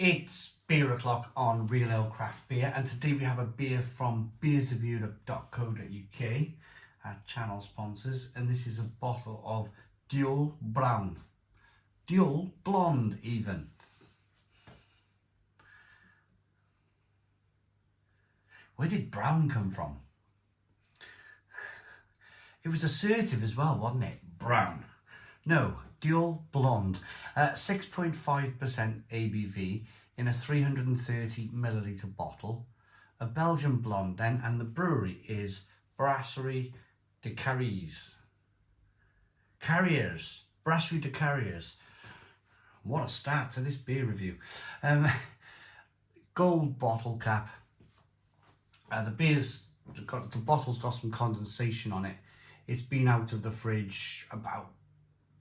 It's beer o'clock on Real Ale Craft Beer, and today we have a beer from beersofeurope.co.uk, our channel sponsors, and this is a bottle of Dual Brown. Dual Blonde even. Where did brown come from? It was assertive as well, wasn't it? Brown. No, Dual Blonde. 6.5% ABV in a 330 milliliter bottle. A Belgian blonde then, and the brewery is Brasserie de Carriers. Brasserie de Carriers. What a start to this beer review. Gold bottle cap. The bottle's got some condensation on it. It's been out of the fridge about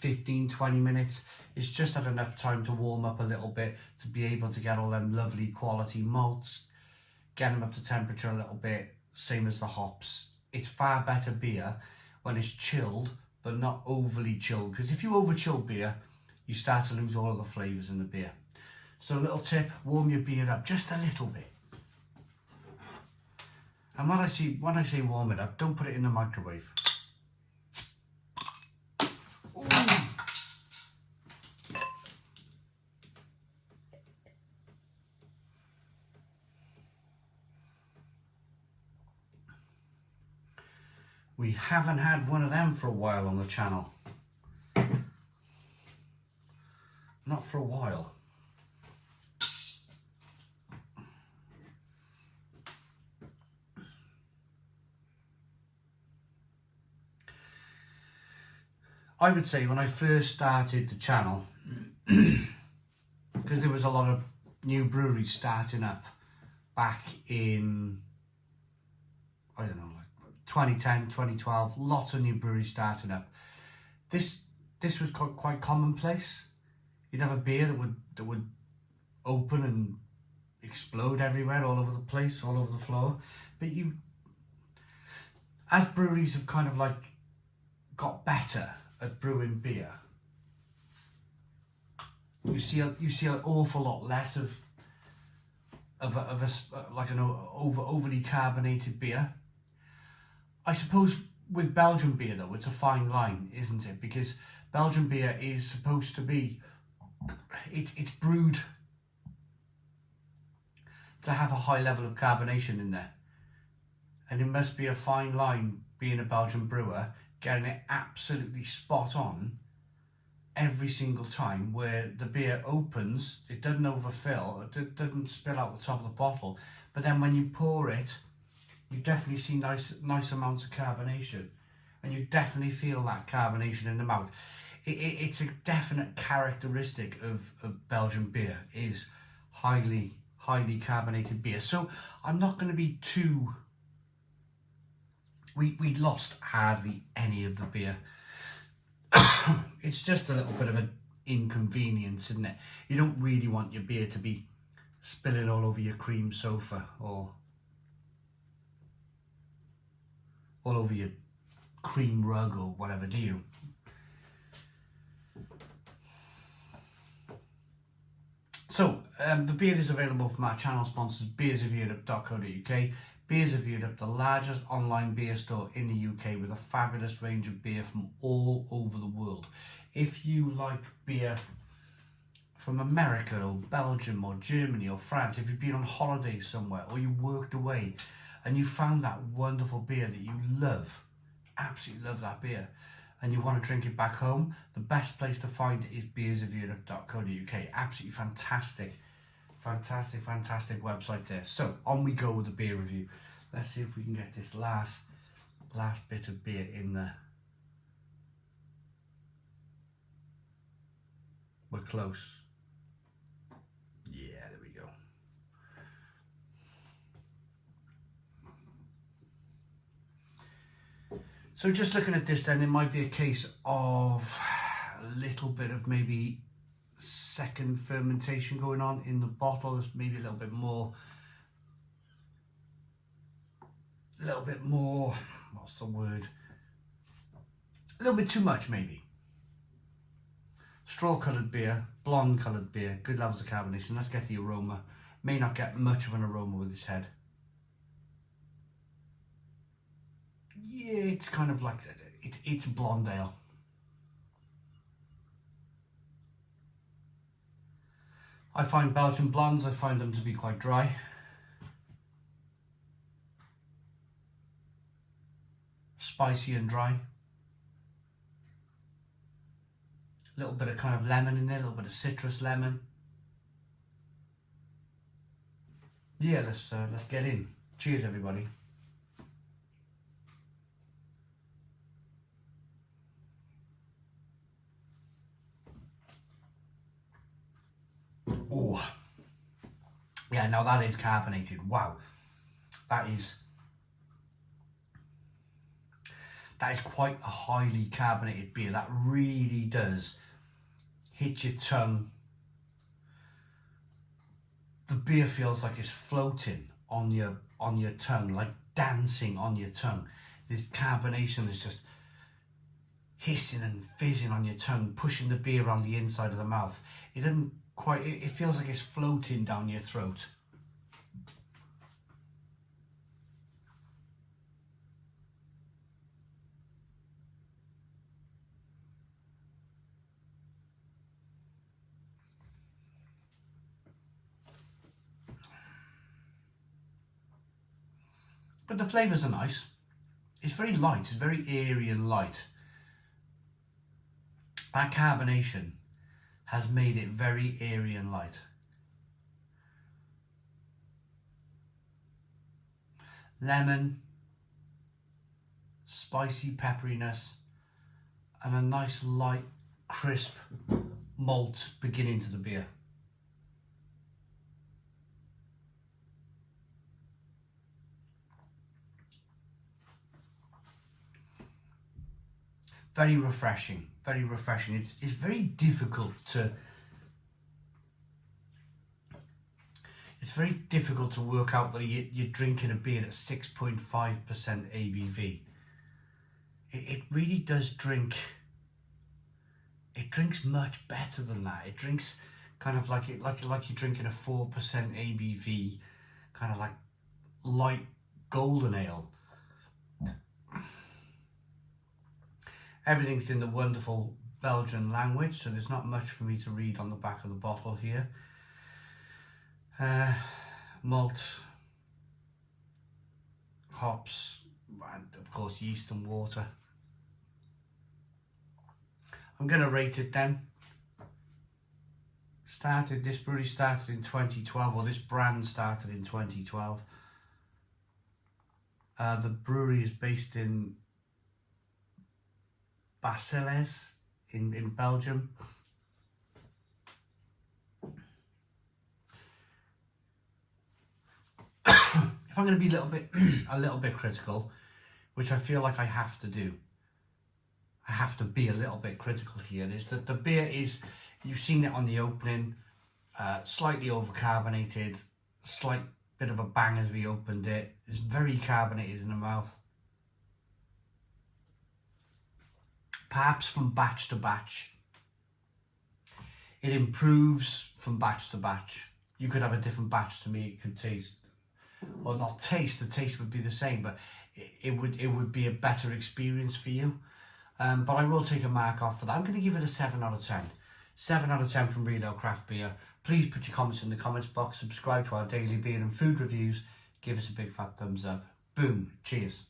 15-20 minutes. It's just had enough time to warm up a little bit to be able to get all them lovely quality malts, get them up to temperature a little bit, same as the hops. It's far better beer when it's chilled but not overly chilled, because if you over chill beer you start to lose all of the flavours in the beer. So a little tip, warm your beer up just a little bit. And when I say warm it up, don't put it in the microwave. We haven't had one of them for a while on the channel. Not for a while. I would say when I first started the channel, because there was a lot of new breweries starting up back in, I don't know, like 2010, 2012, lots of new breweries starting up. This was quite commonplace. You'd have a beer that would open and explode everywhere, all over the place, all over the floor. But as breweries have kind of like got better at brewing beer, you see an awful lot less of an overly carbonated beer. I suppose with Belgian beer though, it's a fine line, isn't it? Because Belgian beer is supposed to be, it's brewed to have a high level of carbonation in there, and it must be a fine line being a Belgian brewer, getting it absolutely spot on every single time, where the beer opens, it doesn't overfill, it doesn't spill out the top of the bottle, but then when you pour it, you definitely see nice amounts of carbonation, and you definitely feel that carbonation in the mouth. It's a definite characteristic of Belgian beer, is highly carbonated beer. So I'm not going to be too... We lost hardly any of the beer. It's just a little bit of an inconvenience, isn't it? You don't really want your beer to be spilling all over your cream sofa or all over your cream rug or whatever, do you? So, the beer is available from our channel sponsors, beersofeurope.co.uk. Beers of Europe, the largest online beer store in the UK, with a fabulous range of beer from all over the world. If you like beer from America or Belgium or Germany or France, if you've been on holiday somewhere or you worked away and you found that wonderful beer that you love, absolutely love that beer, and you want to drink it back home, the best place to find it is beersofeurope.co.uk. Absolutely fantastic website there. So on we go with the beer review. Let's see if we can get this last bit of beer in there. We're close. Yeah, there we go. So just looking at this then, it might be a case of a little bit of maybe second fermentation going on in the bottle. There's maybe a little bit more, what's the word? A little bit too much maybe. Straw coloured beer, blonde coloured beer, good levels of carbonation. Let's get the aroma. May not get much of an aroma with this head. Yeah, it's kind of like, it's blonde ale. I find Belgian blondes, I find them to be quite dry. Spicy and dry. A little bit of kind of lemon in there, a little bit of citrus lemon. Yeah, let's get in. Cheers, everybody. Oh, yeah. Now that is carbonated. Wow, that is quite a highly carbonated beer. That really does hit your tongue. The beer feels like it's floating on your tongue, like dancing on your tongue. This carbonation is just hissing and fizzing on your tongue, pushing the beer around the inside of the mouth. It doesn't quite, it feels like it's floating down your throat. But the flavours are nice. It's very light, it's very airy and light. That carbonation has made it very airy and light. Lemon, spicy pepperiness, and a nice light, crisp malt beginning to the beer. Very refreshing, very refreshing. It's very difficult to work out that you're drinking a beer at 6.5% ABV. It really does drink. It drinks much better than that. It drinks kind of like you're drinking a 4% ABV, kind of like light golden ale. Everything's in the wonderful Belgian language, so there's not much for me to read on the back of the bottle here. Malt, hops, and of course yeast and water. I'm going to rate it then. This brewery started in 2012, or this brand started in 2012. The brewery is based in Brasserie in Belgium. If I'm going to be a little bit critical, which I feel like I have to do, I have to be a little bit critical here, is that the beer is, you've seen it on the opening, slightly over-carbonated, slight bit of a bang as we opened it. It's very carbonated in the mouth. Perhaps from batch to batch. It improves from batch to batch. You could have a different batch to me, it could taste, or not taste, the taste would be the same, but it would be a better experience for you. But I will take a mark off for that. I'm going to give it a 7 out of 10. 7 out of 10 from Real Ale Craft Beer. Please put your comments in the comments box, subscribe to our daily beer and food reviews, give us a big fat thumbs up. Boom, cheers.